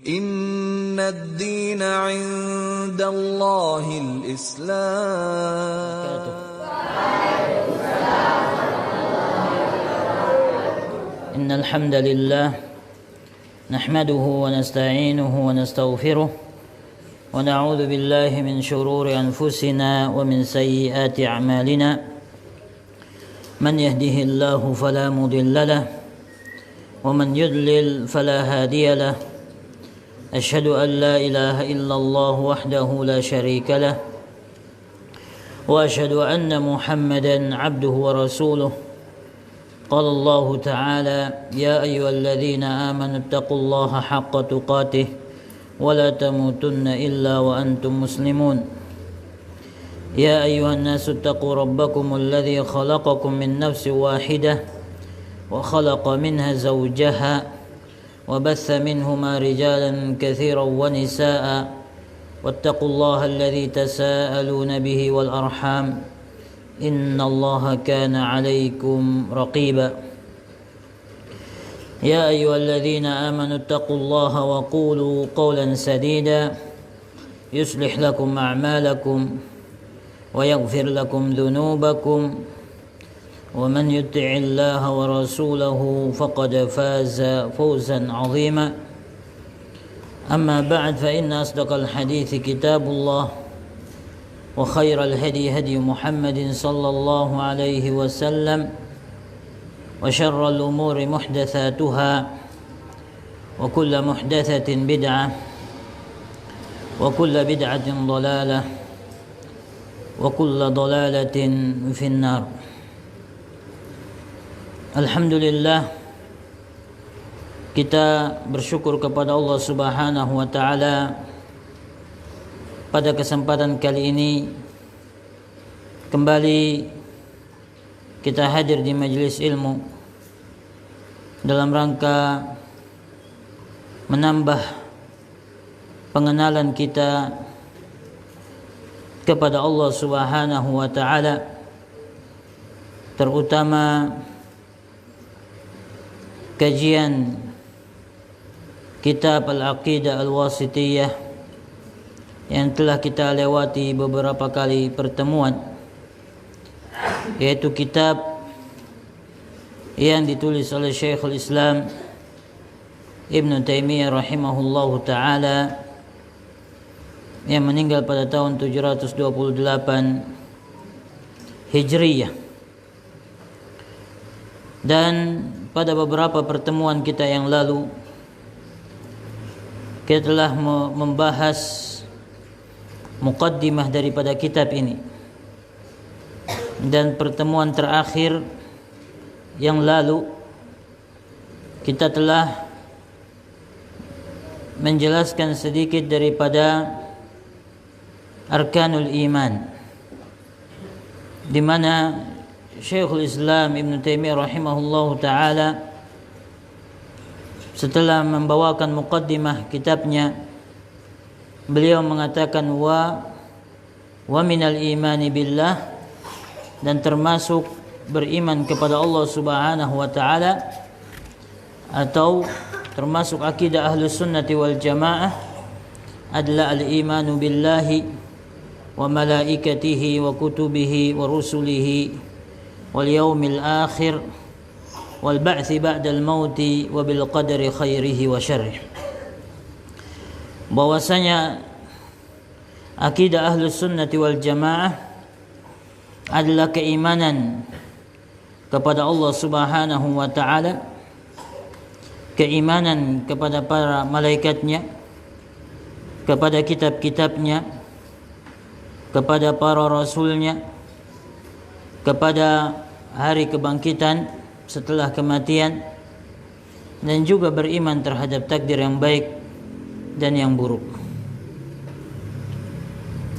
إن الدين عند الله الإسلام. إن الحمد لله نحمده ونستعينه ونستغفره ونعوذ بالله من شرور أنفسنا ومن سيئات أعمالنا من يهده الله فلا مضل له ومن يضلل فلا هادي له أشهد أن لا إله إلا الله وحده لا شريك له وأشهد أن محمدا عبده ورسوله. قال الله تعالى: يا أيها الذين آمنوا اتقوا الله حق تقاته ولا تموتن إلا وأنتم مسلمون. يا أيها الناس اتقوا ربكم الذي خلقكم من نفس واحدة وخلق منها زوجها وبث منهما رجالا كثيرا ونساء واتقوا الله الذي تساءلون به والأرحام إن الله كان عليكم رقيبا. يا أيها الذين آمنوا اتقوا الله وقولوا قولا سديدا يصلح لكم أعمالكم ويغفر لكم ذنوبكم ومن يطع الله ورسوله فقد فاز فوزا عظيما. أما بعد فإن أصدق الحديث كتاب الله وخير الهدي هدي محمد صلى الله عليه وسلم وشر الأمور محدثاتها وكل محدثة بدعة وكل بدعة ضلالة وكل ضلالة في النار. Alhamdulillah, kita bersyukur kepada Allah Subhanahu wa taala pada kesempatan kali ini kembali kita hadir di majelis ilmu dalam rangka menambah pengenalan kita kepada Allah Subhanahu wa taala, terutama kajian kitab Al-Aqidah Al-Wasithiyah yang telah kita lewati beberapa kali pertemuan, yaitu kitab yang ditulis oleh Syekhul Islam Ibn Taimiyah rahimahullahu ta'ala yang meninggal pada tahun 728 Hijriyah. Dan pada beberapa pertemuan kita yang lalu kita telah membahas muqaddimah daripada kitab ini, dan pertemuan terakhir yang lalu kita telah menjelaskan sedikit daripada arkanul iman, di mana Syekhul Islam Ibn Taimiyah rahimahullahu ta'ala setelah membawakan muqaddimah kitabnya, beliau mengatakan wa minal imani billah, dan termasuk beriman kepada Allah Subhanahu wa ta'ala, atau termasuk akidah Ahlus Sunnati wal Jamaah adalah al-imanu billahi wa malaikatihi wa kutubihi wa rusulihi wal yaumil akhir wal ba'tsi ba'dal mauti wa bil qadari khairihi wa syarrih. Bahwasanya akidah Ahlus Sunnati wal Jamaah adalah keimanan kepada Allah Subhanahu wa taala, keimanan kepada para malaikatnya, kepada kitab-kitabnya, kepada para rasulnya, kepada hari kebangkitan setelah kematian, dan juga beriman terhadap takdir yang baik dan yang buruk.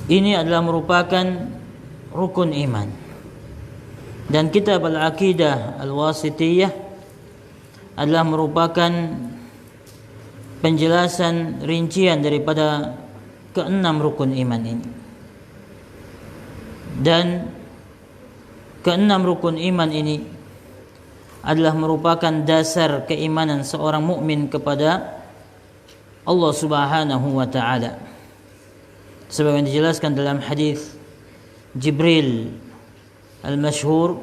Ini adalah merupakan rukun iman. Dan kitab Al-Aqidah Al-Wasithiyah adalah merupakan penjelasan rincian daripada keenam rukun iman ini. Dan keenam rukun iman ini adalah merupakan dasar keimanan seorang mukmin kepada Allah Subhanahu wa taala. Sebagaimana dijelaskan dalam hadis Jibril al-masyhur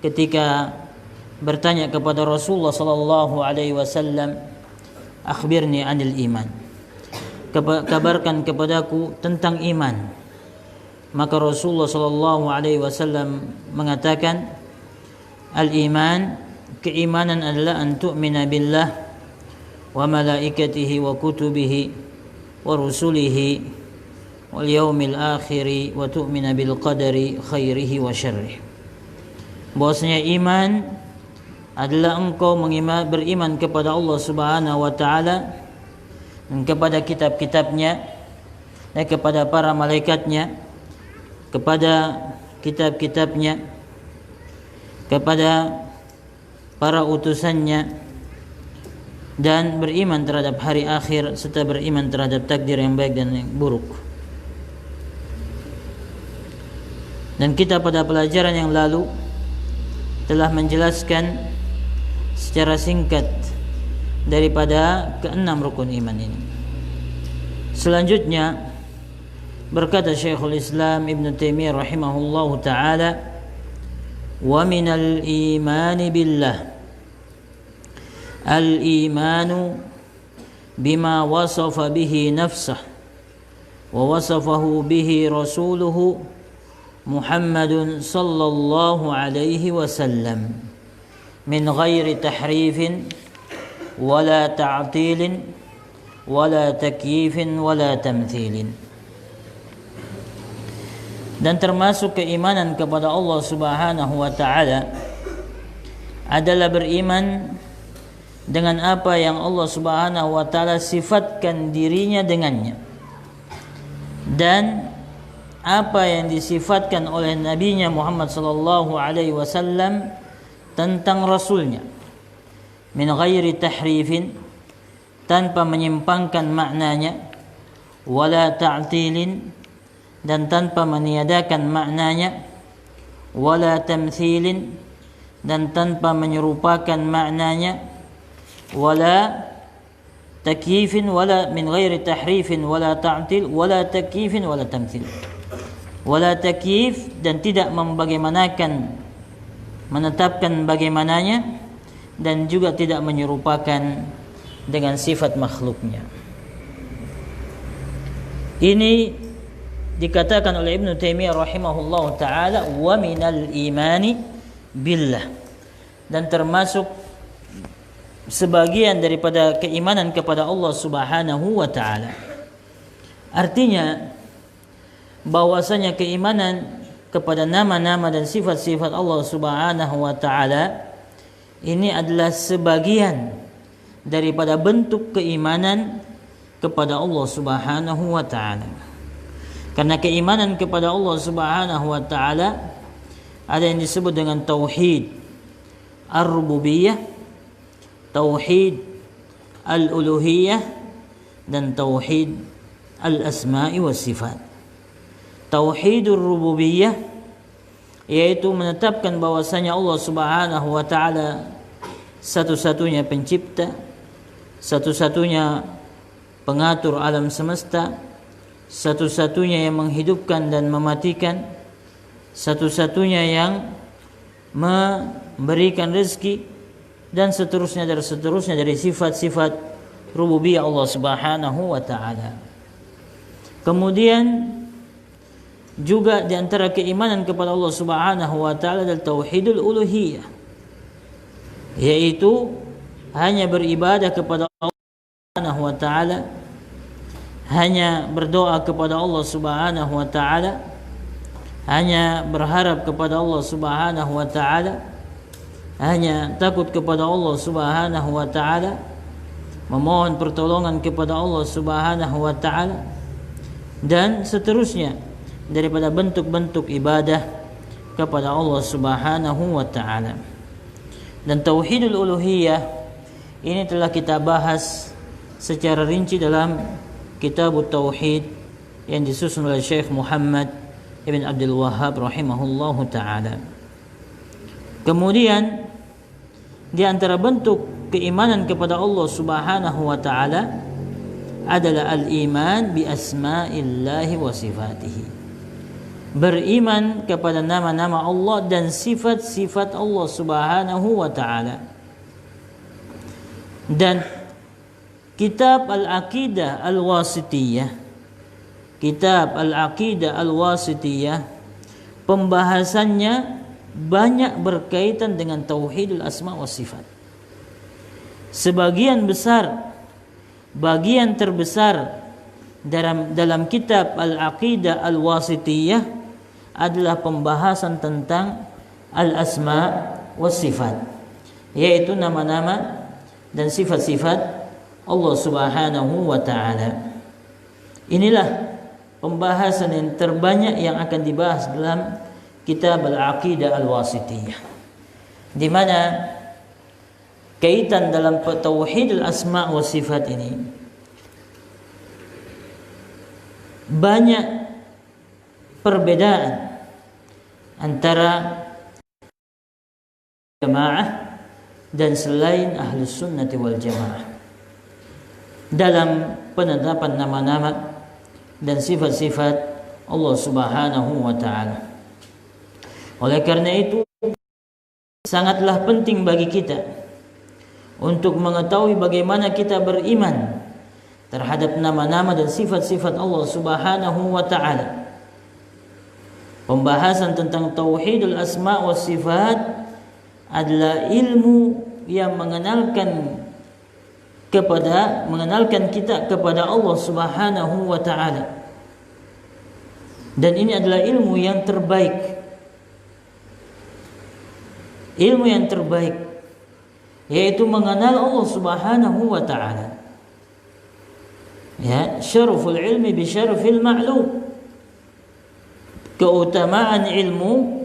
ketika bertanya kepada Rasulullah sallallahu alaihi wasallam, "Akhbirni 'anil iman." Kabarkan kepadaku tentang iman. Maka Rasulullah sallallahu alaihi wasallam mengatakan, "Al-iman, keimanan adalah an tu'mina billah wa malaikatihi wa kutubihi wa rusulihi wal yaumil akhiri wa tu'mina bil qadari khairihi wa syarrihi." Bahwasanya iman adalah engkau beriman kepada Allah Subhanahu wa taala dan kepada kitab-kitabnya dan kepada para malaikatnya, kepada kitab-kitabnya, kepada para utusannya, dan beriman terhadap hari akhir serta beriman terhadap takdir yang baik dan yang buruk. Dan kita pada pelajaran yang lalu telah menjelaskan secara singkat daripada keenam rukun iman ini. Selanjutnya berkata Syekhul Islam Ibn Taimiyah rahimahullahu taala, "Wa minal imani billah al-imanu bima wasafa bihi nafsah wa wasafahu bihi rasuluhu Muhammadun sallallahu alaihi wasallam min ghairi tahrifin wala ta'tilin wala takyifin wala tamthilin." Dan termasuk keimanan kepada Allah Subhanahu wa taala adalah beriman dengan apa yang Allah Subhanahu wa taala sifatkan dirinya dengannya, dan apa yang disifatkan oleh nabinya Muhammad sallallahu alaihi wasallam tentang rasulnya, min ghairi tahrifin, tanpa menyimpangkan maknanya, wala ta'tilin, dan tanpa meniadakan maknanya, wala tamthilin, dan tanpa menyerupakan maknanya, wala takyifin, wala min ghairi tahrifin wala ta'til wala takyifin wala tamthil. Wala takyif, dan tidak membagaimanakan, menetapkan bagaimananya, dan juga tidak menyerupakan dengan sifat makhluknya. Ini dikatakan oleh Ibn Taimiyah rahimahullah ta'ala, wa minal imani billah, dan termasuk sebagian daripada keimanan kepada Allah Subhanahu wa ta'ala. Artinya bahwasanya keimanan kepada nama-nama dan sifat-sifat Allah Subhanahu wa ta'ala ini adalah sebagian daripada bentuk keimanan kepada Allah Subhanahu wa ta'ala. Karena keimanan kepada Allah Subhanahu wa ta'ala ada yang disebut dengan tauhid ar-rububiyah, tauhid al-uluhiyah, dan tauhid al-asma'i was sifat. Tauhidur rububiyah yaitu menetapkan bahwasanya Allah Subhanahu wa taala satu-satunya pencipta, satu-satunya pengatur alam semesta, satu-satunya yang menghidupkan dan mematikan, satu-satunya yang memberikan rezeki, dan seterusnya dari sifat-sifat rububiyah Allah Subhanahu wa taala. Kemudian juga di antara keimanan kepada Allah Subhanahu wa taala adalah tauhidul uluhiyah, yaitu hanya beribadah kepada Allah Subhanahu wa taala, hanya berdoa kepada Allah Subhanahu wa taala, hanya berharap kepada Allah Subhanahu wa taala, hanya takut kepada Allah Subhanahu wa taala, memohon pertolongan kepada Allah Subhanahu wa taala, dan seterusnya daripada bentuk-bentuk ibadah kepada Allah Subhanahu wa taala. Dan tauhidul uluhiyah ini telah kita bahas secara rinci dalam kitab tauhid yang disusun oleh Syekh Muhammad Ibn Abdul Wahhab rahimahullahu taala. Kemudian di antara bentuk keimanan kepada Allah Subhanahu wa taala adalah al-iman bi asma'illahi wa sifatihi. Beriman kepada nama-nama Allah dan sifat-sifat Allah Subhanahu wa taala. Dan kitab Al-Aqidah Al-Wasithiyah, kitab Al-Aqidah Al-Wasithiyah, pembahasannya banyak berkaitan dengan tauhidul asma wa sifat. Sebagian besar, bagian terbesar dalam kitab Al-Aqidah Al-Wasithiyah adalah pembahasan tentang al-asma wa sifat, yaitu nama-nama dan sifat-sifat Allah Subhanahu wa taala. Inilah pembahasan yang terbanyak yang akan dibahas dalam kitab Al-Aqidah Al-Wasithiyah, di mana kaitan dalam tauhid al-asma wa sifat ini banyak perbedaan antara jamaah dan selain ahlus sunnati wal jamaah dalam penetapan nama-nama dan sifat-sifat Allah Subhanahu wa taala. Oleh karena itu sangatlah penting bagi kita untuk mengetahui bagaimana kita beriman terhadap nama-nama dan sifat-sifat Allah Subhanahu wa taala. Pembahasan tentang tauhidul asma wa sifat adalah ilmu yang mengenalkan kita kepada Allah Subhanahu wa taala. Dan ini adalah ilmu yang terbaik. Ilmu yang terbaik yaitu mengenal Allah Subhanahu wa taala. Ya, syaraful ilmi bi syarafil ma'lum. Keutamaan ilmu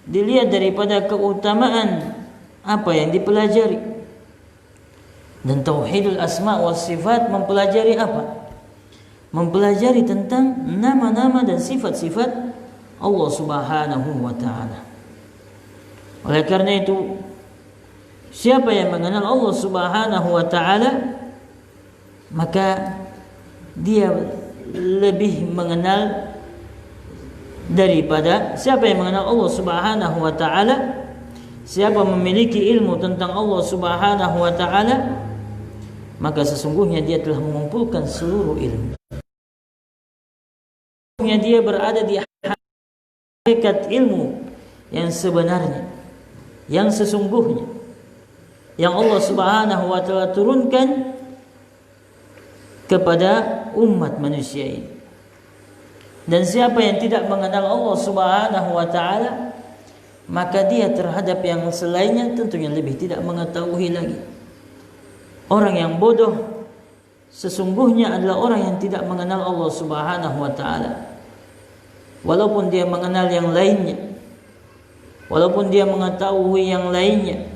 dilihat daripada keutamaan apa yang dipelajari. Dan tauhidul asma wa sifat mempelajari apa? Mempelajari tentang nama-nama dan sifat-sifat Allah Subhanahu wa taala. Oleh karena itu, siapa yang mengenal Allah Subhanahu wa taala, maka dia lebih mengenal daripada siapa yang mengenal Allah Subhanahu wa taala. Siapa memiliki ilmu tentang Allah Subhanahu wa taala, maka sesungguhnya dia telah mengumpulkan seluruh ilmu. Dia berada di hakikat ilmu yang sebenarnya, yang sesungguhnya, yang Allah Subhanahu wa taala turunkan kepada umat manusia ini. Dan siapa yang tidak mengenal Allah Subhanahu wa taala, maka dia terhadap yang selainnya tentunya lebih tidak mengetahui lagi. Orang yang bodoh sesungguhnya adalah orang yang tidak mengenal Allah Subhanahu wa taala. Walaupun dia mengenal yang lainnya, walaupun dia mengetahui yang lainnya,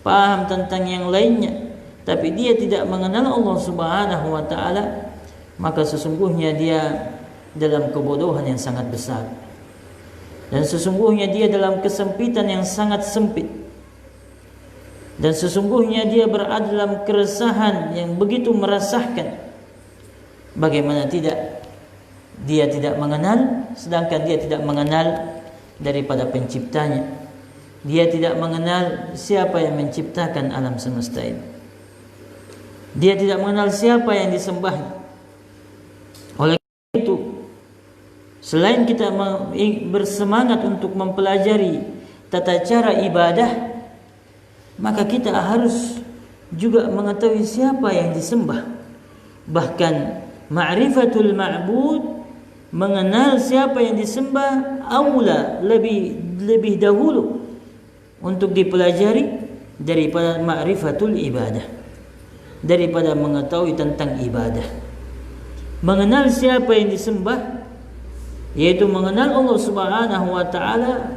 paham tentang yang lainnya, tapi dia tidak mengenal Allah Subhanahu wa taala, maka sesungguhnya dia dalam kebodohan yang sangat besar. Dan sesungguhnya dia dalam kesempitan yang sangat sempit. Dan sesungguhnya dia berada dalam keresahan yang begitu meresahkan. Bagaimana tidak dia tidak mengenal, sedangkan dia tidak mengenal daripada penciptanya. Dia tidak mengenal siapa yang menciptakan alam semesta ini. Dia tidak mengenal siapa yang disembahnya. Oleh itu, selain kita bersemangat untuk mempelajari tata cara ibadah, maka kita harus juga mengetahui siapa yang disembah. Bahkan ma'rifatul ma'bud, mengenal siapa yang disembah, aula, lebih dahulu untuk dipelajari daripada ma'rifatul ibadah, daripada mengetahui tentang ibadah. Mengenal siapa yang disembah, yaitu mengenal Allah Subhanahu wa taala,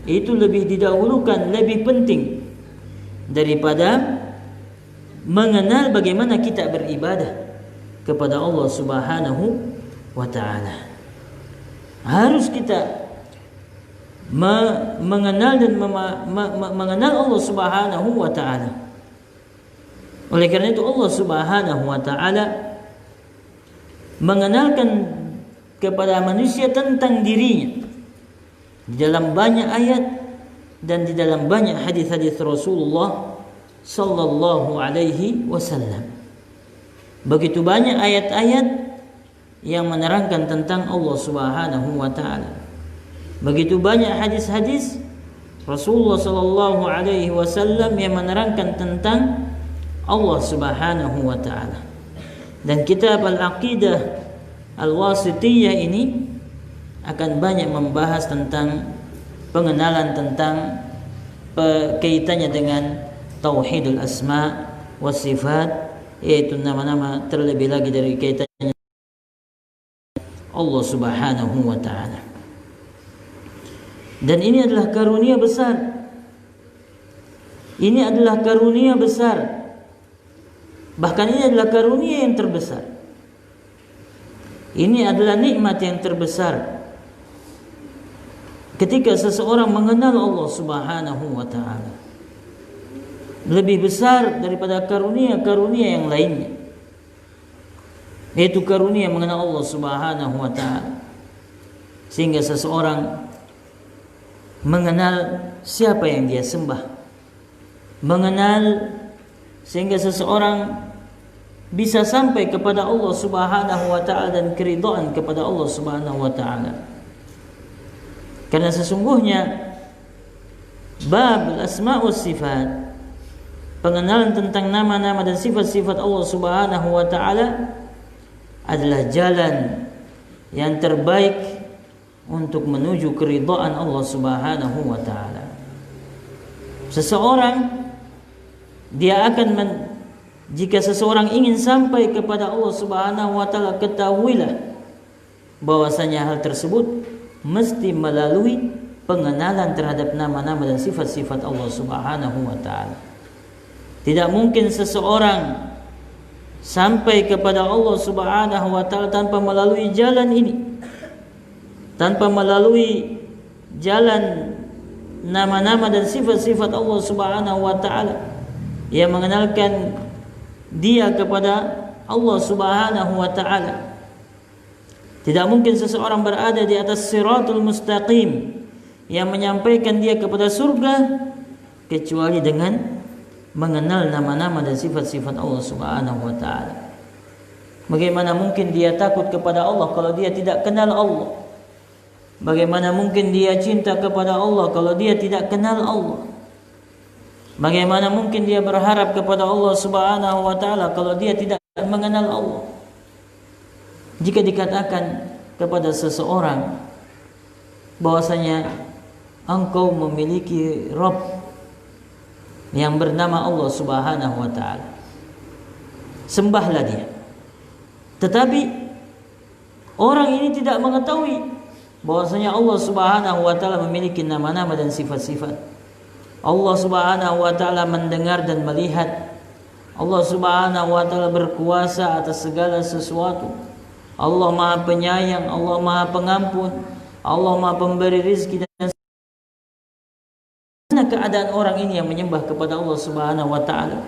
itu lebih didahulukan, lebih penting daripada mengenal bagaimana kita beribadah kepada Allah Subhanahu wa taala. Harus kita mengenal dan mengenal Allah Subhanahu wa taala. Oleh karena itu Allah Subhanahu wa taala mengenalkan kepada manusia tentang dirinya di dalam banyak ayat dan di dalam banyak hadis-hadis Rasulullah sallallahu alaihi wasallam. Begitu banyak ayat-ayat yang menerangkan tentang Allah Subhanahu wa taala. Begitu banyak hadis-hadis Rasulullah sallallahu alaihi wasallam yang menerangkan tentang Allah Subhanahu wa taala. Dan kitab Al-Aqidah Al-Wasithiyah ini akan banyak membahas tentang pengenalan tentang kaitannya dengan tauhidul asma wa sifat, yaitu nama-nama terlebih lagi dari kaitannya Allah Subhanahu wa taala. Dan ini adalah karunia besar. Ini adalah karunia besar. Bahkan ini adalah karunia yang terbesar. Ini adalah nikmat yang terbesar ketika seseorang mengenal Allah Subhanahu wa taala. Lebih besar daripada karunia-karunia yang lainnya, yaitu karunia mengenal Allah Subhanahu wa taala. Sehingga seseorang mengenal siapa yang dia sembah, mengenal sehingga seseorang bisa sampai kepada Allah Subhanahu wa taala dan keridhaan kepada Allah Subhanahu wa taala. Karena sesungguhnya bab al-asma' was sifat, pengenalan tentang nama-nama dan sifat-sifat Allah Subhanahu wa taala adalah jalan yang terbaik untuk menuju keridhaan Allah Subhanahu wa taala. Jika seseorang ingin sampai kepada Allah Subhanahu wa taala, ketahuilah bahwasanya hal tersebut mesti melalui pengenalan terhadap nama-nama dan sifat-sifat Allah Subhanahu wa taala. Tidak mungkin seseorang sampai kepada Allah Subhanahu wa taala tanpa melalui jalan ini, tanpa melalui jalan nama-nama dan sifat-sifat Allah Subhanahu wa taala yang mengenalkan dia kepada Allah Subhanahu wa taala. Tidak mungkin seseorang berada di atas siratul mustaqim yang menyampaikan dia kepada surga kecuali dengan mengenal nama-nama dan sifat-sifat Allah Subhanahu wa taala. Bagaimana mungkin dia takut kepada Allah kalau dia tidak kenal Allah? Bagaimana mungkin dia cinta kepada Allah kalau dia tidak kenal Allah? Bagaimana mungkin dia berharap kepada Allah Subhanahu wa taala kalau dia tidak mengenal Allah? Jika dikatakan kepada seseorang bahwasanya engkau memiliki Rabb yang bernama Allah Subhanahu wa taala, sembahlah dia. Tetapi orang ini tidak mengetahui bahwasanya Allah Subhanahu wa taala memiliki nama-nama dan sifat-sifat. Allah Subhanahu wa taala mendengar dan melihat. Allah Subhanahu wa taala berkuasa atas segala sesuatu. Allah Maha Penyayang, Allah Maha Pengampun, Allah Maha Pemberi rizki. Dan mana keadaan orang ini yang menyembah kepada Allah Subhanahu wa taala,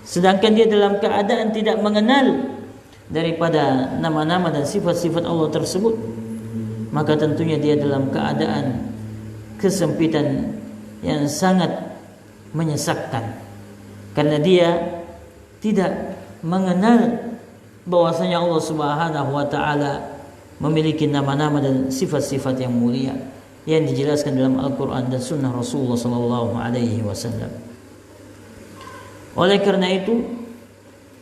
sedangkan dia dalam keadaan tidak mengenal daripada nama-nama dan sifat-sifat Allah tersebut? Maka tentunya dia dalam keadaan kesempitan yang sangat menyesakkan, karena dia tidak mengenal bahwasanya Allah Subhanahu wa taala memiliki nama-nama dan sifat-sifat yang mulia yang dijelaskan dalam Al-Qur'an dan sunnah Rasulullah sallallahu alaihi wasallam. Oleh karena itu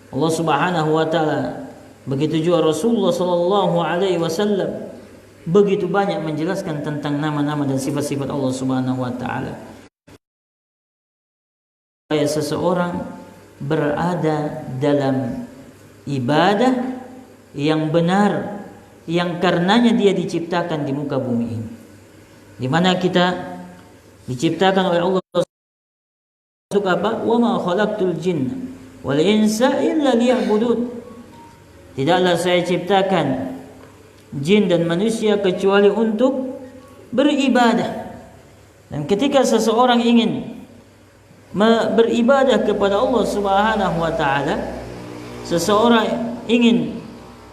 Allah Subhanahu wa taala, begitu juga Rasulullah sallallahu alaihi wasallam, begitu banyak menjelaskan tentang nama-nama dan sifat-sifat Allah Subhanahu wa taala. Supaya seseorang berada dalam ibadah yang benar, yang karenanya dia diciptakan di muka bumi ini, di mana kita diciptakan oleh Allah. Untuk apa? Wa ma khalaqtul jinna wal insa illa liya'budun. Tidaklah saya ciptakan jin dan manusia kecuali untuk beribadah. Dan ketika seseorang ingin beribadah kepada Allah Subhanahu wa taala, seseorang ingin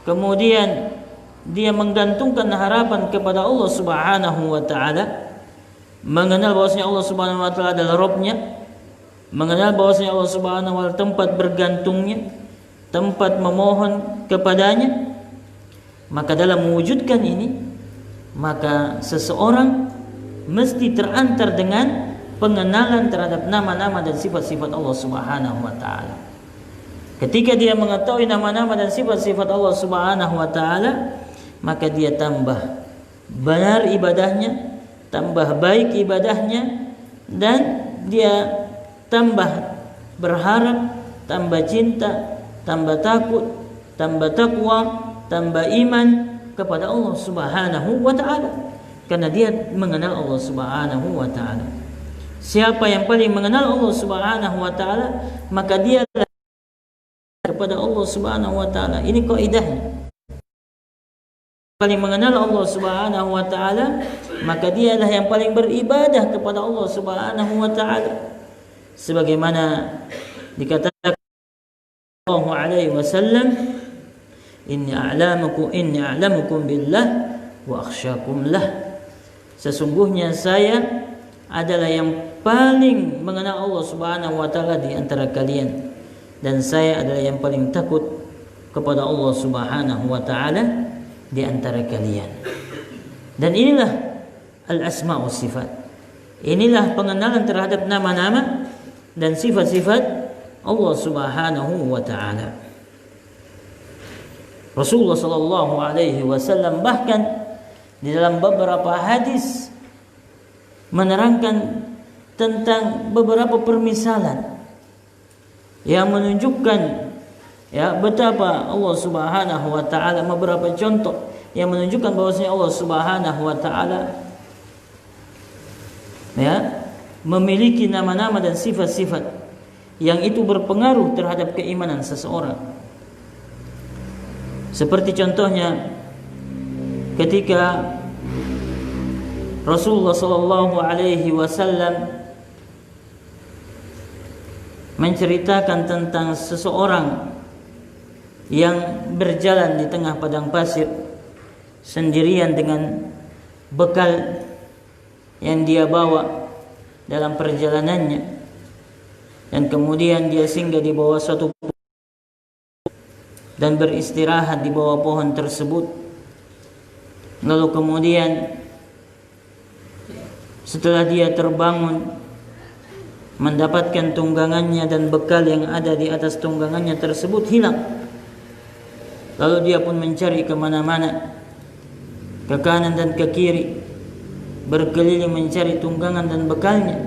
kemudian dia menggantungkan harapan kepada Allah Subhanahu wa taala, mengenal bahwasanya Allah Subhanahu wa taala adalah Rabb-nya, mengenal bahwasanya Allah Subhanahu wa taala tempat bergantungnya, tempat memohon kepadanya, maka dalam mewujudkan ini, maka seseorang mesti terantar dengan pengenalan terhadap nama-nama dan sifat-sifat Allah Subhanahu wa taala. Ketika dia mengetahui nama-nama dan sifat-sifat Allah Subhanahu wa taala, maka dia tambah benar ibadahnya, tambah baik ibadahnya, dan dia tambah berharap, tambah cinta, tambah takut, tambah takwa, tambah iman kepada Allah Subhanahu wa taala, karena dia mengenal Allah Subhanahu wa taala. Siapa yang paling mengenal Allah Subhanahu wa taala, maka dia kepada Allah Subhanahu wa taala. Ini kaidahnya. Paling mengenal Allah Subhanahu wa taala, maka dialah yang paling beribadah kepada Allah Subhanahu wa taala. Sebagaimana dikatakan sallallahu alaihi wasallam, inni a'lamukum billah wa akhsyakum lah. Sesungguhnya saya adalah yang paling mengenal Allah Subhanahu wa taala di antara kalian, dan saya adalah yang paling takut kepada Allah Subhanahu wa taala di antara kalian. Dan inilah al-asma wa sifat. Inilah pengenalan terhadap nama-nama dan sifat-sifat Allah Subhanahu wa taala. Rasulullah sallallahu alaihi wasallam bahkan di dalam beberapa hadis menerangkan tentang beberapa permisalan yang menunjukkan betapa Allah Subhanahu wa taala, beberapa contoh yang menunjukkan bahwasanya Allah Subhanahu wa taala memiliki nama-nama dan sifat-sifat yang itu berpengaruh terhadap keimanan seseorang. Seperti contohnya ketika Rasulullah sallallahu alaihi wasallam menceritakan tentang seseorang yang berjalan di tengah padang pasir sendirian dengan bekal yang dia bawa dalam perjalanannya, dan kemudian dia singgah di bawah suatu pohon dan beristirahat di bawah pohon tersebut. Lalu kemudian setelah dia terbangun, mendapatkan tunggangannya dan bekal yang ada di atas tunggangannya tersebut hilang. Lalu dia pun mencari kemana-mana, ke kanan dan ke kiri, berkeliling mencari tunggangan dan bekalnya,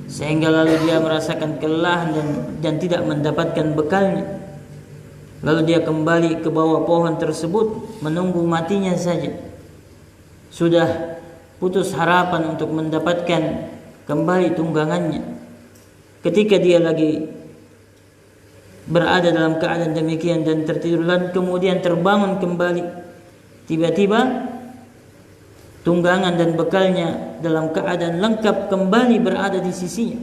sehingga lalu dia merasakan kelelahan dan tidak mendapatkan bekalnya. Lalu dia kembali ke bawah pohon tersebut menunggu matinya saja. Sudah putus harapan untuk mendapatkan kembali tunggangannya. Ketika dia lagi berada dalam keadaan demikian dan tertidur, dan kemudian terbangun kembali, tiba-tiba tunggangan dan bekalnya dalam keadaan lengkap kembali berada di sisinya.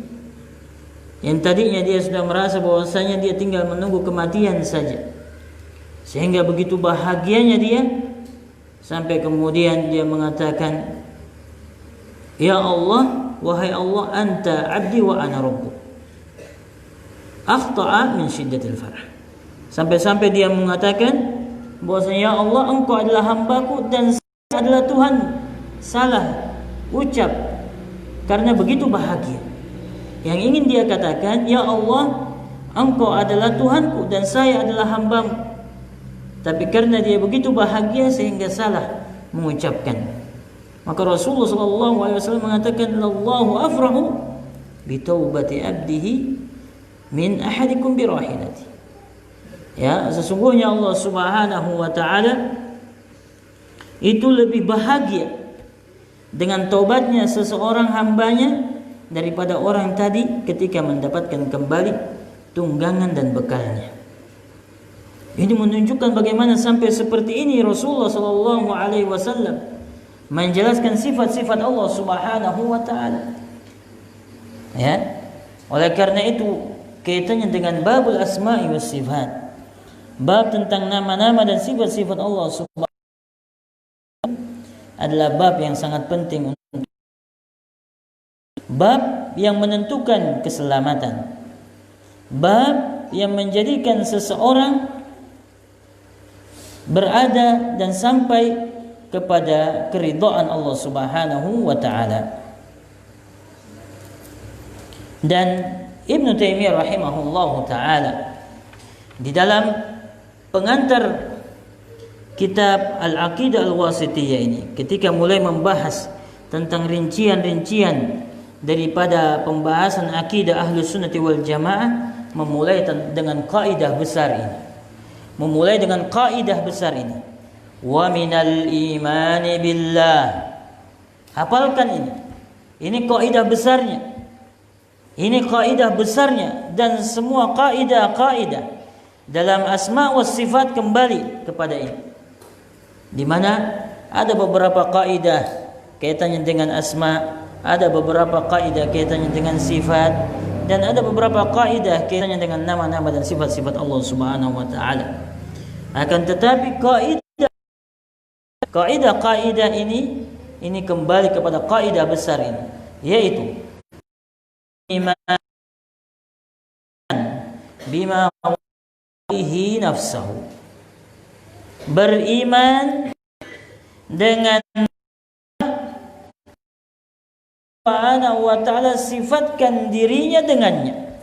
Yang tadinya dia sudah merasa bahwasanya dia tinggal menunggu kematian saja, sehingga begitu bahagianya dia sampai kemudian dia mengatakan, "Ya Allah, wahai Allah, anta abdi wa ana rabbuk." Akhta'a min syiddatil farah. Sampai-sampai dia mengatakan bahwasanya, ya Allah, engkau adalah hambaku dan saya adalah Tuhan. Salah ucap karena begitu bahagia. Yang ingin dia katakan, ya Allah, engkau adalah Tuhanku dan saya adalah hambamu. Tapi karena dia begitu bahagia sehingga salah mengucapkan. Maka Rasulullah SAW mengatakan, Allahu afrahu bi taubati abdihi min ahadikum birahilati. Ya, sesungguhnya Allah Subhanahu wa taala itu lebih bahagia dengan taubatnya seseorang hambanya daripada orang tadi ketika mendapatkan kembali tunggangan dan bekalnya. Ini menunjukkan bagaimana sampai seperti ini Rasulullah sallallahu alaihi wasallam menjelaskan sifat-sifat Allah Subhanahu wa taala. Ya. Oleh karena itu kaitannya dengan babul asma'i was sifat, Bab tentang nama-nama dan sifat-sifat Allah Subhanahu adalah bab yang sangat penting, bab yang menentukan keselamatan, bab yang menjadikan seseorang berada dan sampai kepada keridhaan Allah Subhanahu wa taala. Dan Ibnu Taimiyah rahimahullahu taala di dalam pengantar kitab Al-Aqidah Al-Wasithiyah ini, ketika mulai membahas tentang rincian-rincian daripada pembahasan akidah Ahlus Sunnati wal Jamaah, memulai dengan kaidah besar ini. Memulai dengan kaidah besar ini. Wa minal imani billah. Hafalkan ini. Ini kaidah besarnya. Ini kaidah besarnya, dan semua kaidah-kaidah dalam asma wa sifat kembali kepada ini. Di mana ada beberapa kaidah kaitannya dengan asma, ada beberapa kaidah kaitannya dengan sifat, dan ada beberapa kaidah kaitannya dengan nama-nama dan sifat-sifat Allah Subhanahu wa taala. Akan tetapi kaidah ini kembali kepada kaidah besar ini, yaitu iman bima bihi nafsahu, beriman dengan Subhanahu wa ta'ala sifatkan dirinya dengannya,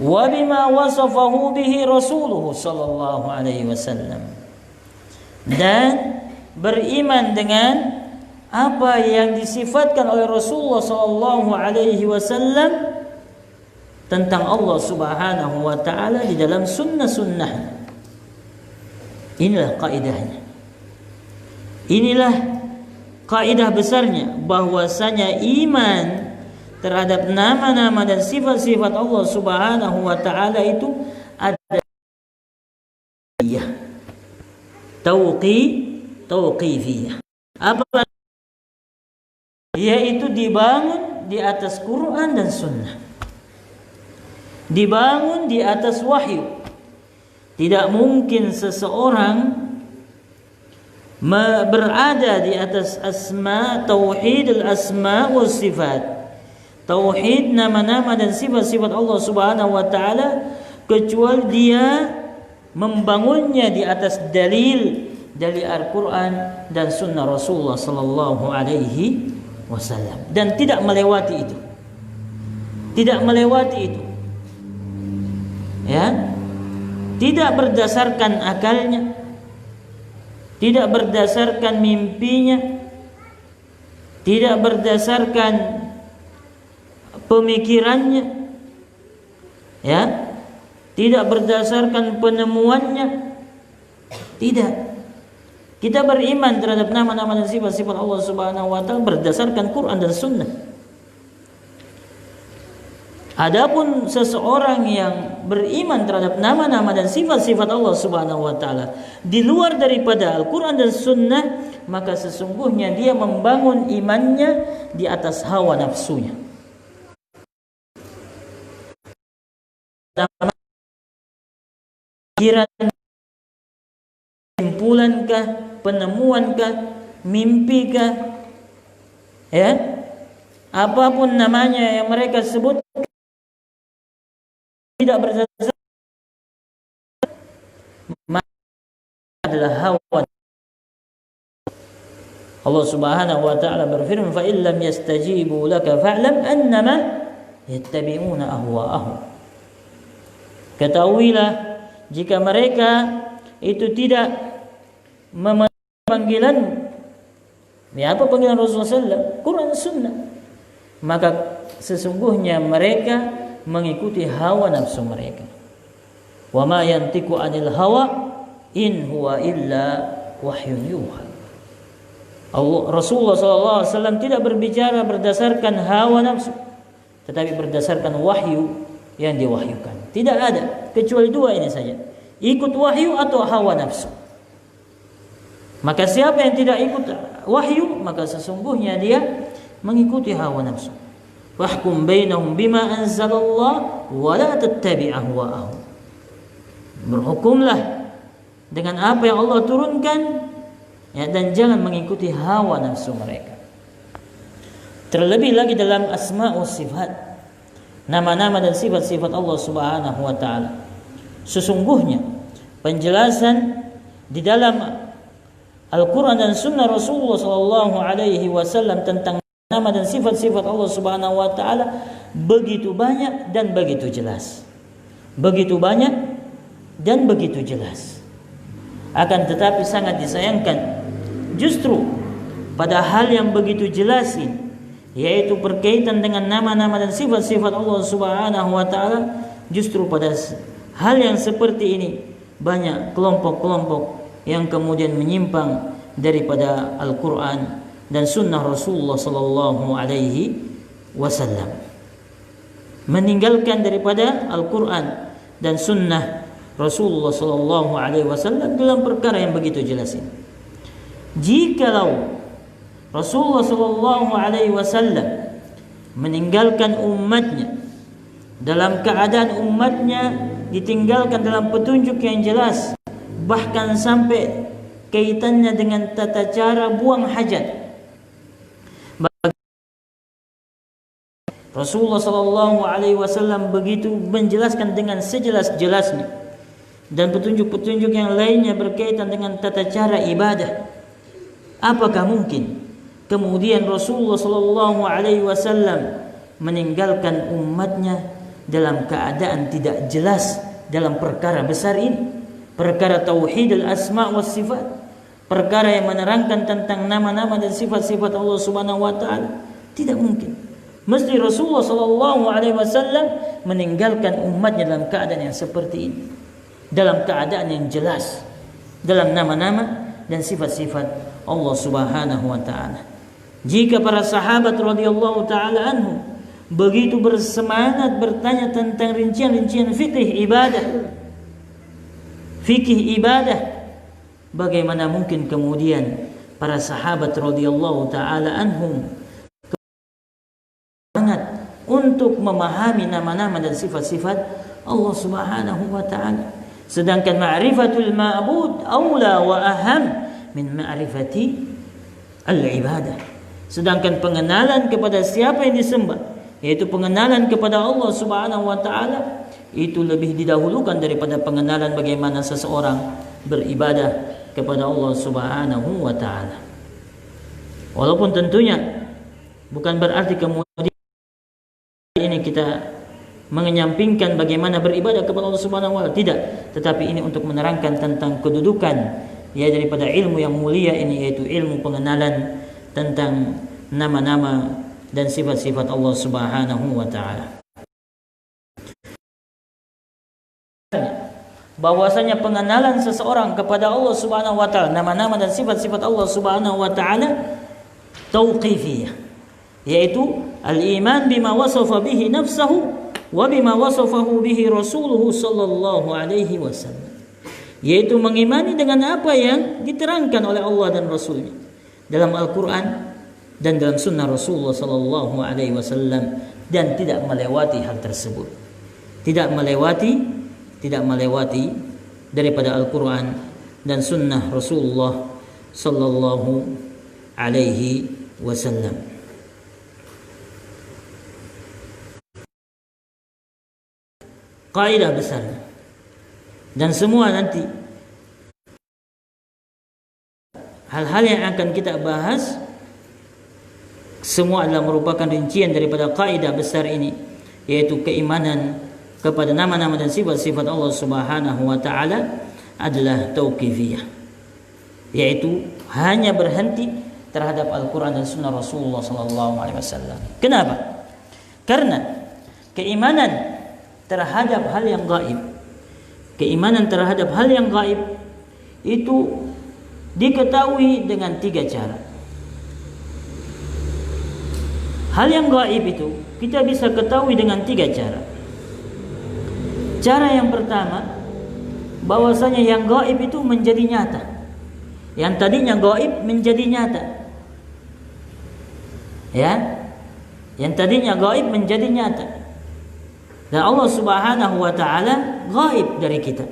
wa bima wasafahu bihi rasuluhu sallallahu alaihi wasallam, dan beriman dengan apa yang disifatkan oleh Rasulullah sallallahu alaihi wasallam tentang Allah Subhanahu wa taala di dalam sunnah-sunnah. Inilah kaidahnya. Inilah kaidah besarnya, bahwasanya iman terhadap nama-nama dan sifat-sifat Allah Subhanahu wa taala itu ada tauqifiyah. Apa? Yaitu dibangun di atas Quran dan sunnah. Dibangun di atas wahyu. Tidak mungkin seseorang berada di atas tauhid al-asma wa sifat, tauhid nama-nama dan sifat-sifat Allah Subhanahu wa taala, kecuali dia membangunnya di atas dalil dari Al-Quran dan sunnah Rasulullah sallallahu alaihi wasallam, dan tidak melewati itu. Tidak melewati itu. Ya, tidak berdasarkan akalnya, tidak berdasarkan mimpinya, tidak berdasarkan pemikirannya, ya, tidak berdasarkan penemuannya. Tidak. Kita beriman terhadap nama-nama dan sifat-sifat Allah Subhanahu wa taala berdasarkan Quran dan sunnah. Adapun seseorang yang beriman terhadap nama-nama dan sifat-sifat Allah Subhanahu wa taala di luar daripada Al-Qur'an dan Sunnah, maka sesungguhnya dia membangun imannya di atas hawa nafsunya. Kesimpulan-kah, penemuan-kah, mimpi-kah, ya, apapun namanya yang mereka sebut, tidak berdasarkan adalah hawa. Allah Subhanahu wa taala berfirman, "Fa in lam yastajibu laka fa'lam annama yattabi'una ahwa'ahum." Ketahuilah, jika mereka itu tidak memenuhi panggilan, ya, apa panggilan Rasulullah SAW? Quran Sunnah. Maka sesungguhnya mereka mengikuti hawa nafsu mereka. Wa ma yantiqu 'anil hawa in huwa illa wahyun yuha. Rasulullah SAW tidak berbicara berdasarkan hawa nafsu, tetapi berdasarkan wahyu yang diwahyukan. Tidak ada kecuali dua ini saja, ikut wahyu atau hawa nafsu. Maka siapa yang tidak ikut wahyu, maka sesungguhnya dia mengikuti hawa nafsu. Wahkum bainahum bima anzalallah wa la tattabi' ahwa'ahum. Berhukumlah dengan apa yang Allah turunkan, ya, dan jangan mengikuti hawa nafsu mereka. Terlebih lagi dalam asma wa sifat, nama-nama dan sifat-sifat Allah Subhanahu wa taala. Sesungguhnya penjelasan di dalam Al-Quran dan Sunnah Rasulullah Sallallahu Alaihi Wasallam tentang nama dan sifat-sifat Allah Subhanahu Wa Taala begitu banyak dan begitu jelas, begitu banyak dan begitu jelas. Akan tetapi sangat disayangkan, justru pada hal yang begitu jelas ini, yaitu berkaitan dengan nama-nama dan sifat-sifat Allah Subhanahu Wa Taala, justru pada hal yang seperti ini banyak kelompok-kelompok yang kemudian menyimpang daripada Al-Quran dan Sunnah Rasulullah Sallallahu Alaihi Wasallam, meninggalkan daripada Al-Quran dan Sunnah Rasulullah Sallallahu Alaihi Wasallam dalam perkara yang begitu jelas ini. Jikalau Rasulullah Sallallahu Alaihi Wasallam meninggalkan umatnya dalam keadaan umatnya ditinggalkan dalam petunjuk yang jelas, bahkan sampai kaitannya dengan tata cara buang hajat, Rasulullah Sallallahu Alaihi Wasallam begitu menjelaskan dengan sejelas-jelasnya, dan petunjuk-petunjuk yang lainnya berkaitan dengan tata cara ibadah. Apakah mungkin kemudian Rasulullah Sallallahu Alaihi Wasallam meninggalkan umatnya dalam keadaan tidak jelas dalam perkara besar ini, perkara tauhid al-asma wa sifat, perkara yang menerangkan tentang nama-nama dan sifat-sifat Allah Subhanahu wa taala? Tidak mungkin. Mesti Rasulullah sallallahu alaihi wasallam meninggalkan umatnya dalam keadaan yang seperti ini, dalam keadaan yang jelas dalam nama-nama dan sifat-sifat Allah Subhanahu wa taala. Jika para sahabat radhiyallahu taala anhum begitu bersemangat bertanya tentang rincian-rincian fikih ibadah, bagaimana mungkin kemudian para sahabat radhiyallahu taala anhum semangat untuk memahami nama-nama dan sifat-sifat Allah Subhanahu wa taala, sedangkan ma'rifatul ma'bud aula wa aham min ma'rifati al-ibadah, sedangkan pengenalan kepada siapa yang disembah, yaitu pengenalan kepada Allah Subhanahu wa taala, itu lebih didahulukan daripada pengenalan bagaimana seseorang beribadah kepada Allah Subhanahu wa taala. Walaupun tentunya bukan berarti kemudian ini kita mengenyampingkan bagaimana beribadah kepada Allah Subhanahu wa taala, tidak, tetapi ini untuk menerangkan tentang kedudukan ya daripada ilmu yang mulia ini, yaitu ilmu pengenalan tentang nama-nama dan sifat-sifat Allah Subhanahu wa taala. Bahwasanya pengenalan seseorang kepada Allah Subhanahu wa taala, nama-nama dan sifat-sifat Allah Subhanahu wa taala tauqifiyah, yaitu al-iman bima wasafa bihi nafsuhu wa bima wasafahu bihi rasuluhu sallallahu alaihi wasallam, yaitu mengimani dengan apa yang diterangkan oleh Allah dan Rasulnya dalam Al-Quran dan dalam sunnah Rasulullah sallallahu alaihi wasallam, dan tidak melewati hal tersebut, tidak melewati daripada Al-Quran dan sunnah Rasulullah sallallahu alaihi wasallam. Kaidah besar, dan semua nanti hal-hal yang akan kita bahas semua adalah merupakan rincian daripada kaidah besar ini, yaitu keimanan kepada nama-nama dan sifat-sifat Allah Subhanahu wa taala adalah tauqifiyah, yaitu hanya berhenti terhadap Al-Quran dan sunnah Rasulullah sallallahu alaihi wasallam. Kenapa? Karena keimanan terhadap hal yang gaib, keimanan terhadap hal yang gaib itu diketahui dengan 3 cara. Hal yang gaib itu kita bisa ketahui dengan 3 cara. Cara yang pertama, bahwasanya yang gaib itu menjadi nyata. Yang tadinya gaib menjadi nyata. Ya. Yang tadinya gaib menjadi nyata. Dan Allah Subhanahu wa taala gaib dari kita.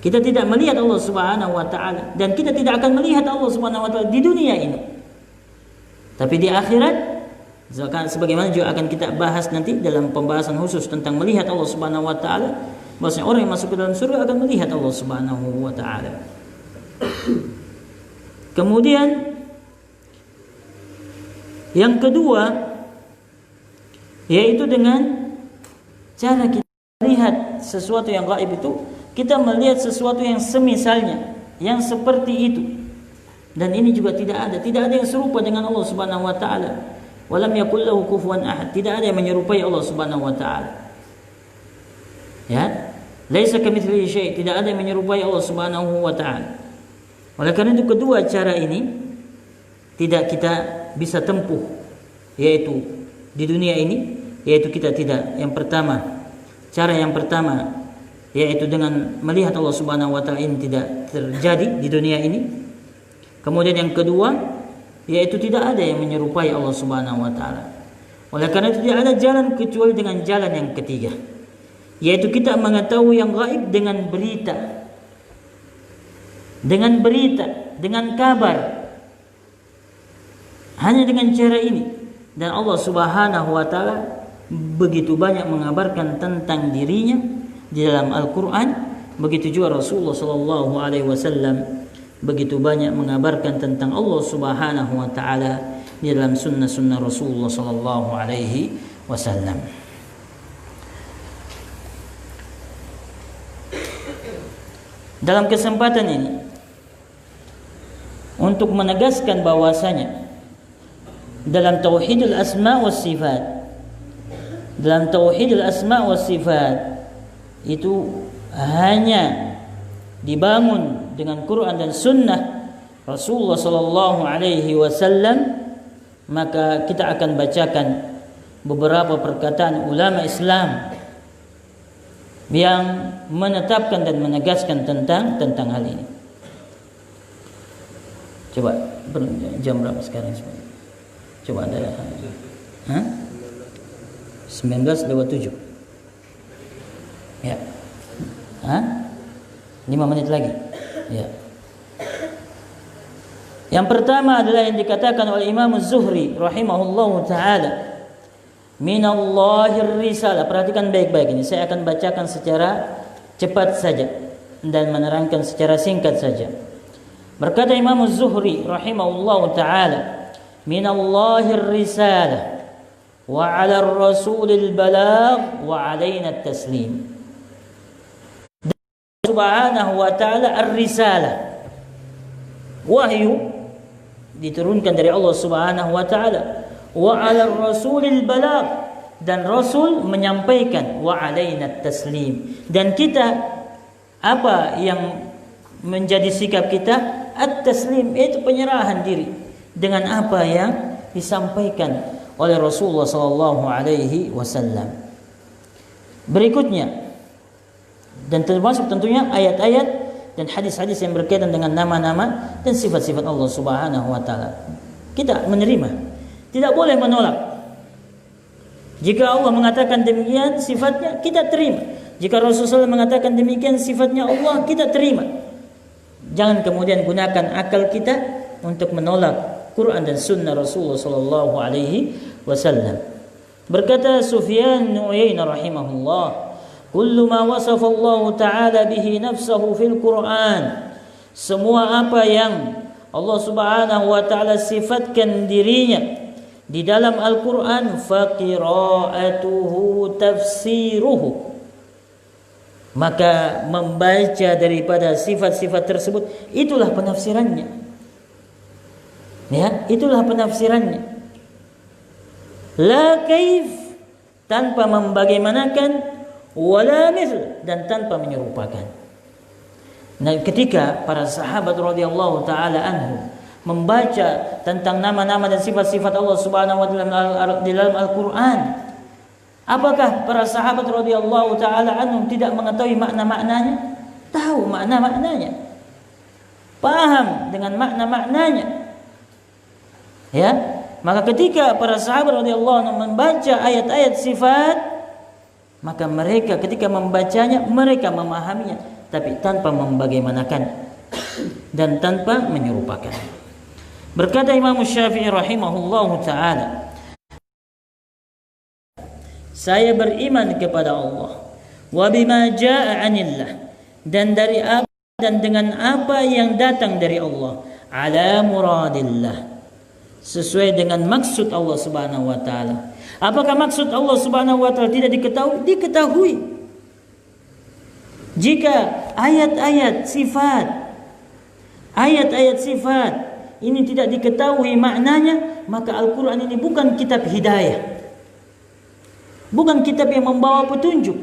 Kita tidak melihat Allah Subhanahu wa taala dan kita tidak akan melihat Allah Subhanahu wa taala di dunia ini. Tapi di akhirat, sebagaimana juga akan kita bahas nanti dalam pembahasan khusus tentang melihat Allah Subhanahu wa taala, bahwasanya orang yang masuk ke dalam surga akan melihat Allah Subhanahu wa taala. Kemudian yang kedua, yaitu dengan cara kita melihat sesuatu yang gaib itu, kita melihat sesuatu yang semisalnya, yang seperti itu. Dan ini juga tidak ada yang serupa dengan Allah Subhanahu wa taala. Walam yakul lahu kufuwan ahad. Tidak ada yang menyerupai Allah Subhanahu wa taala. Ya, laisa kamitslihi syai', tidak ada yang menyerupai Allah Subhanahu wa taala. Oleh karena itu kedua cara ini tidak kita bisa tempuh, yaitu di dunia ini, yaitu kita tidak. Yang pertama, cara yang pertama yaitu dengan melihat Allah Subhanahu wa taala ini tidak terjadi di dunia ini. Kemudian yang kedua, yaitu tidak ada yang menyerupai Allah Subhanahu wa taala. Oleh karena itu tidak ada jalan kecuali dengan jalan yang ketiga, yaitu kita mengetahui yang gaib dengan berita. Dengan kabar. Hanya dengan cara ini. Dan Allah Subhanahu wa taala begitu banyak mengabarkan tentang dirinya di dalam Al-Qur'an, begitu juga Rasulullah sallallahu alaihi wasallam begitu banyak mengabarkan tentang Allah Subhanahu wa taala di dalam sunnah-sunnah Rasulullah sallallahu alaihi wasallam. Dalam kesempatan ini untuk menegaskan bahwasanya dalam tauhidul asma was sifat, itu hanya dibangun dengan Quran dan Sunnah Rasulullah sallallahu alaihi wasallam, maka kita akan bacakan beberapa perkataan ulama Islam yang menetapkan dan menegaskan tentang hal ini. Coba jam berapa sekarang? Coba ada 19:07. Ya. 5 menit lagi. Ya. Yang pertama adalah yang dikatakan oleh Imam Az-Zuhri rahimahullahu taala, minallahir risalah. Perhatikan baik-baik ini. Saya akan bacakan secara cepat saja dan menerangkan secara singkat saja. Berkata Imam Az-Zuhri rahimahullahu taala, minallahir risalah wa 'ala ar-rasulil balagh wa 'alaina at-taslim. Subhanahu wa ta'ala ar-risalah, wahyu diturunkan dari Allah Subhanahu wa ta'ala, wa 'ala ar-rasulil balagh, dan rasul menyampaikan, wa 'alaina at-taslim, dan kita apa yang menjadi sikap kita? At-taslim, itu penyerahan diri dengan apa yang disampaikan oleh Rasulullah sallallahu alaihi wasallam. Berikutnya, dan termasuk tentunya ayat-ayat dan hadis-hadis yang berkaitan dengan nama-nama dan sifat-sifat Allah Subhanahu wa taala. Kita menerima, tidak boleh menolak. Jika Allah mengatakan demikian sifatnya, kita terima. Jika Rasulullah mengatakan demikian sifatnya Allah, kita terima. Jangan kemudian gunakan akal kita untuk menolak Quran dan sunnah Rasulullah sallallahu alaihi wasallam. Berkata Sufyan bin Uyainah rahimahullah, kullu ma wasafa Allah taala bihi nafsahu fil Quran, semua apa yang Allah Subhanahu wa taala sifatkan dirinya di dalam Al-Qur'an, fa qira'atuhu tafsiruhu, maka membaca daripada sifat-sifat tersebut itulah penafsirannya. Ya, itulah penafsirannya. La kaif, tanpa membagaimanakan, wala mithl, dan tanpa menyerupakan. Nah, ketika para sahabat radhiyallahu taala anhum membaca tentang nama-nama dan sifat-sifat Allah Subhanahu wa taala di dalam Al-Qur'an, apakah para sahabat radhiyallahu taala anhum tidak mengetahui makna-maknanya? Tahu makna-maknanya. Paham dengan makna-maknanya. Ya, maka ketika para sahabat radhiyallahu anhum membaca ayat-ayat sifat, maka mereka ketika membacanya mereka memahaminya tapi tanpa membagaimanakan dan tanpa menyerupakan. Berkata Imam Syafi'i rahimahullahu taala, saya beriman kepada Allah wa bima jaa 'anillah, dan dari apa dan dengan apa yang datang dari Allah, ala muradillah, sesuai dengan maksud Allah Subhanahu wa taala. Apakah maksud Allah Subhanahu wa taala tidak diketahui? Diketahui. Jika ayat-ayat sifat ini tidak diketahui maknanya, maka Al-Quran ini bukan kitab hidayah, bukan kitab yang membawa petunjuk.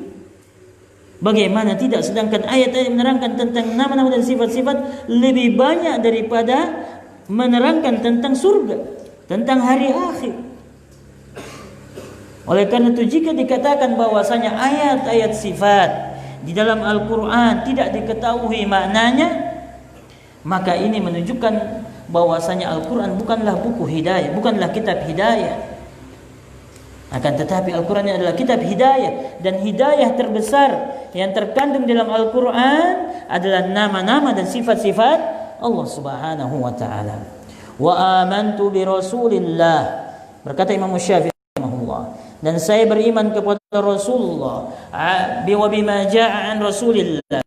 Bagaimana tidak, sedangkan ayat-ayat menerangkan tentang nama-nama dan sifat-sifat lebih banyak daripada menerangkan tentang surga, tentang hari akhir. Oleh karena itu, jika dikatakan bahwasanya ayat-ayat sifat di dalam Al-Quran tidak diketahui maknanya, maka ini menunjukkan bahwasanya Al-Quran bukanlah buku hidayah, bukanlah kitab hidayah. Akan tetapi Al-Quran ini adalah kitab hidayah, dan hidayah terbesar yang terkandung dalam Al-Quran adalah nama-nama dan sifat-sifat Allah Subhanahu wa taala. Wa amantu bi Rasulillah, berkata Imam Syafi'i rahimahullah, dan saya beriman kepada Rasulullah, wa bima jaa an Rasulillah,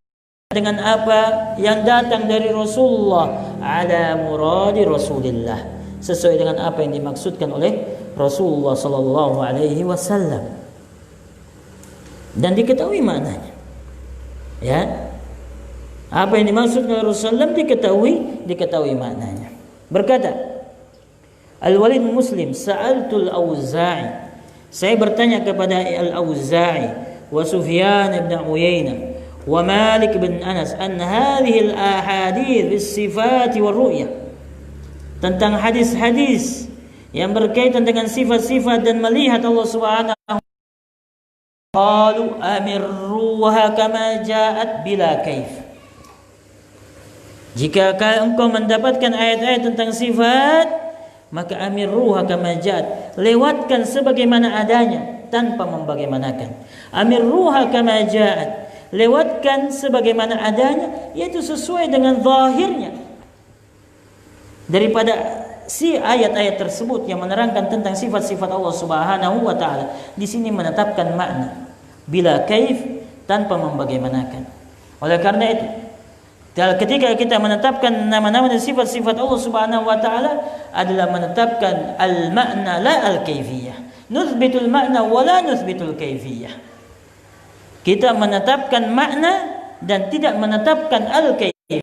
dengan apa yang datang dari Rasulullah, ala muradi Rasulillah, sesuai dengan apa yang dimaksudkan oleh Rasulullah sallallahu alaihi wasallam, dan diketahui maknanya. Ya, apa yang dimaksud oleh Rasulullah diketahui maknanya. Berkata Al-Walid Muslim, sa'altul Auza'i, saya bertanya kepada Al-Auza'i wa Sufyan ibn Uyainah wa Malik bin Anas an hadhihi al-ahadith bis-sifat wa ru'yah, tentang hadis-hadis yang berkaitan dengan sifat-sifat dan melihat Allah Subhanahu wa ta'ala. Qalu amirruha kama ja'at bila kaif. Jika engkau mendapatkan ayat-ayat tentang sifat, maka amirruha kama ja'at, lewatkan sebagaimana adanya tanpa membagaimanakan. Amirruha kama ja'at, lewatkan sebagaimana adanya, yaitu sesuai dengan zahirnya daripada si ayat-ayat tersebut yang menerangkan tentang sifat-sifat Allah Subhanahu wa taala. Di sini menetapkan makna bila kaif, tanpa membagaimanakan. Oleh karena itu, ketika kita menetapkan nama-nama dan sifat-sifat Allah Subhanahu wa taala, adalah menetapkan al-makna la al-kaifiyah. Nuthbitul makna wa la nuthbitul kaifiyah. Kita menetapkan makna dan tidak menetapkan al-kaifiyah,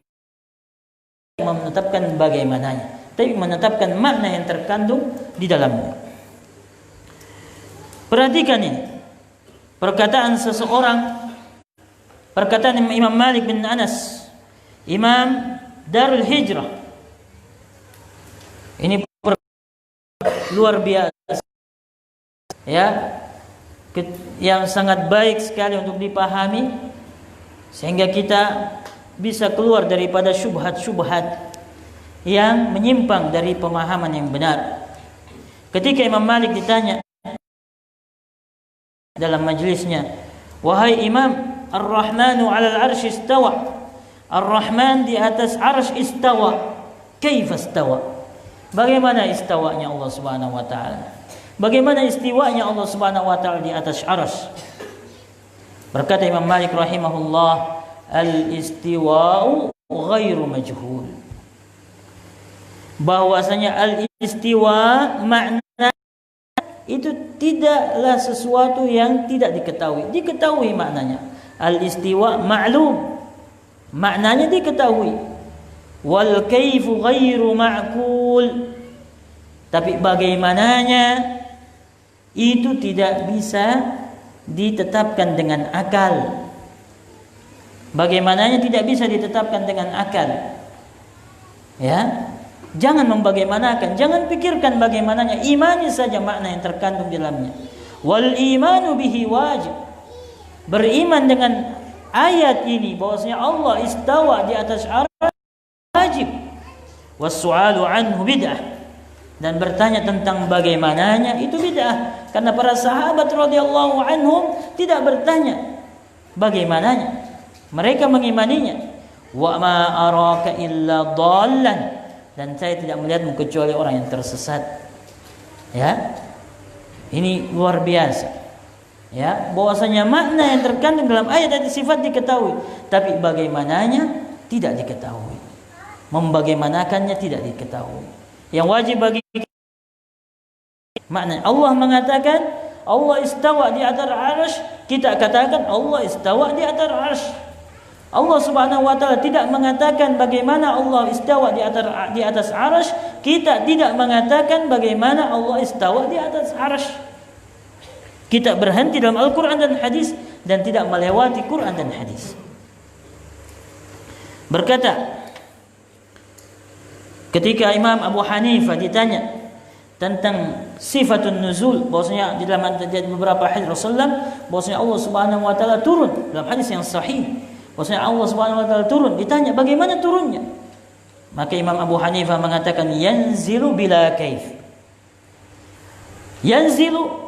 menetapkan bagaimananya, tapi menetapkan makna yang terkandung di dalamnya. Perhatikan ini, perkataan seseorang, perkataan Imam Malik bin Anas, Imam Darul Hijrah. Ini luar biasa, ya, yang sangat baik sekali untuk dipahami, sehingga kita bisa keluar daripada syubhat-syubhat yang menyimpang dari pemahaman yang benar. Ketika Imam Malik ditanya dalam majlisnya, wahai Imam, Ar-Rahmanu 'alal 'arsy istawa, Ar-Rahman di atas 'arsy istawa, kaifa istawa? Bagaimana istawanya Allah Subhanahu wa taala? Bagaimana istiwanya Allah Subhanahu wa taala di atas 'arsy? Berkata Imam Malik rahimahullah, al-istiwa'u ghairu majhul. Bahwasanya al-istiwa makna itu tidaklah sesuatu yang tidak diketahui. Diketahui maknanya. Al-istiwa ma'lum, maknanya diketahui. Wal kaifu ghairu ma'qul, tapi bagaimananya itu tidak bisa ditetapkan dengan akal. Bagaimananya tidak bisa ditetapkan dengan akal. Ya, jangan membagaimanakan, jangan pikirkan bagaimananya, imani saja makna yang terkandung di dalamnya. Wal imanu bihi wajib, beriman dengan ayat ini bahwasanya Allah istawa di atas arsy wajib. Was-su'alu anhu bid'ah, dan bertanya tentang bagaimananya itu bid'ah, karena para sahabat radhiyallahu anhum tidak bertanya bagaimananya. Mereka mengimaninya. Wa ma araka illa dhallan, dan saya tidak melihatmu kecuali orang yang tersesat. Ya. Ini luar biasa. Ya, bahwasanya makna yang terkandung dalam ayat dan sifat diketahui, tapi bagaimananya tidak diketahui. Membagaimanakannya tidak diketahui. Yang wajib bagi makna Allah mengatakan Allah istawa di atas arsy, kita katakan Allah istawa di atas arsy. Allah Subhanahu wa taala tidak mengatakan bagaimana Allah istawa di atas arsy, kita tidak mengatakan bagaimana Allah istawa di atas arsy. Kita berhenti dalam Al-Quran dan hadis dan tidak melewati Quran dan hadis. Berkata ketika Imam Abu Hanifah ditanya tentang sifatun nuzul, bahwasanya di dalam beberapa hadis Rasulullah bahwasanya Allah Subhanahu wa taala turun dalam hadis yang sahih, bahwasanya Allah Subhanahu wa taala turun, ditanya bagaimana turunnya, maka Imam Abu Hanifah mengatakan yanzilu bila kaif. Yanzilu,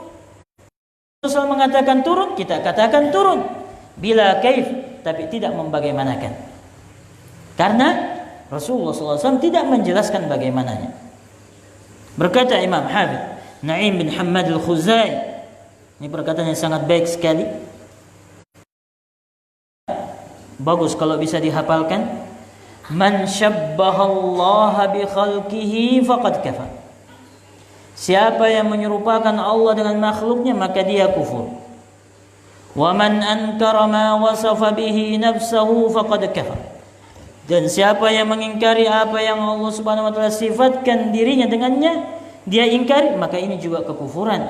Rasul mengatakan turun, kita katakan turun bila kaif, tapi tidak membagaimanakan, karena Rasulullah SAW tidak menjelaskan bagaimananya. Berkata Imam Hafidz Na'im bin Hammad al-Khuzai, ini perkataan yang sangat baik sekali, bagus kalau bisa dihafalkan. Man syabbahallaha bi khalqihi faqad kafar. Siapa yang menyerupakan Allah dengan makhluknya maka dia kufur. Wa man ankara ma wasafa bihi nafsuhu faqad kafar. Dan siapa yang mengingkari apa yang Allah Subhanahu wa taala sifatkan dirinya dengannya, dia ingkari, maka ini juga kekufuran.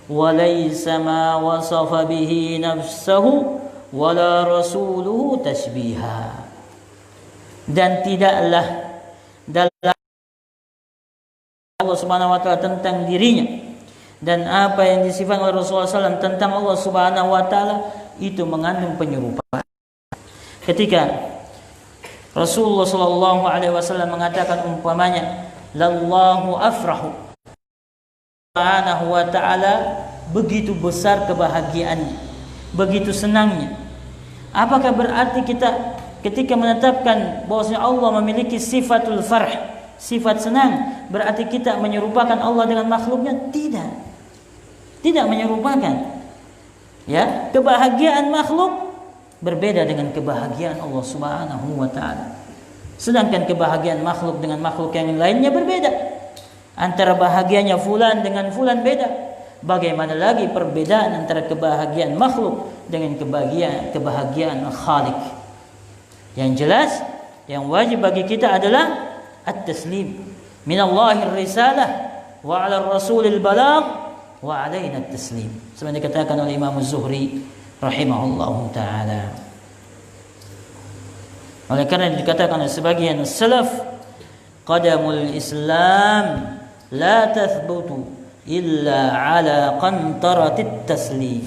Wa laisa ma wasafa bihi nafsuhu wala rasuluhu tashbiha. Dan tidaklah dalam Allah Subhanahu wa taala tentang dirinya dan apa yang disifatkan oleh Rasulullah SAW tentang Allah Subhanahu wa taala itu mengandung penyerupaan. Ketika Rasulullah sallallahu alaihi wasallam mengatakan umpamanya lallahu afrahu, Subhanahu wa taala begitu besar kebahagiaannya, begitu senangnya. Apakah berarti kita ketika menetapkan bahwasanya Allah memiliki sifatul farh, sifat senang, berarti kita menyerupakan Allah dengan makhluknya? Tidak menyerupakan. Ya, kebahagiaan makhluk berbeda dengan kebahagiaan Allah Subhanahu wa taala. Sedangkan kebahagiaan makhluk dengan makhluk yang lainnya berbeda. Antara bahagianya fulan dengan fulan beda. Bagaimana lagi perbedaan antara kebahagiaan makhluk dengan kebahagiaan Khalik? Yang jelas, yang wajib bagi kita adalah at-taslim min Allahir risalah wa 'ala ar-rasulil balagh wa 'alaina at-taslim. Seperti dikatakan oleh Imam Az-Zuhri rahimahullahu taala. Oleh karena dikatakan oleh sebagian salaf, qadamul Islam la tathbutu illa 'ala qantaratit taslim.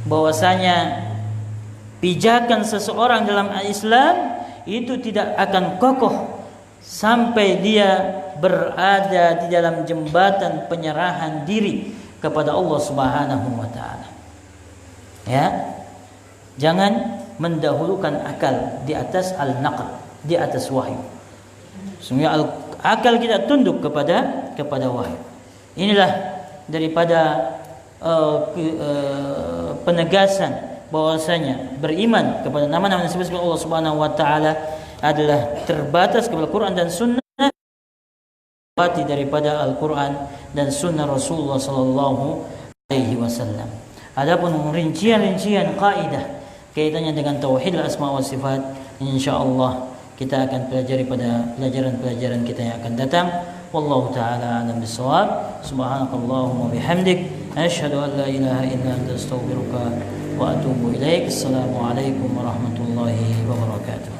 Bahwasanya pijakan seseorang dalam Islam itu tidak akan kokoh sampai dia berada di dalam jembatan penyerahan diri kepada Allah Subhanahu wa taala. Ya. Jangan mendahulukan akal di atas al-naql, di atas wahyu. Semua akal kita tunduk kepada wahyu. Inilah daripada penegasan bahwasanya beriman kepada nama-nama dan sifat Allah Subhanahu wa taala adalah terbatas kepada Quran dan Sunnah, daripada Al-Quran dan Sunnah Rasulullah sallallahu alaihi wasallam. Adapun rincian-rincian kaidah kaitannya dengan tauhid al-asma wa sifat, insyaallah kita akan pelajari pada pelajaran-pelajaran kita yang akan datang. Wallahu taala a'lam bissawab. Subhanakallahumma bihamdik, asyhadu an la ilaha illa anta astaghfiruka wa atubu ilaik. Assalamualaikum warahmatullahi wabarakatuh.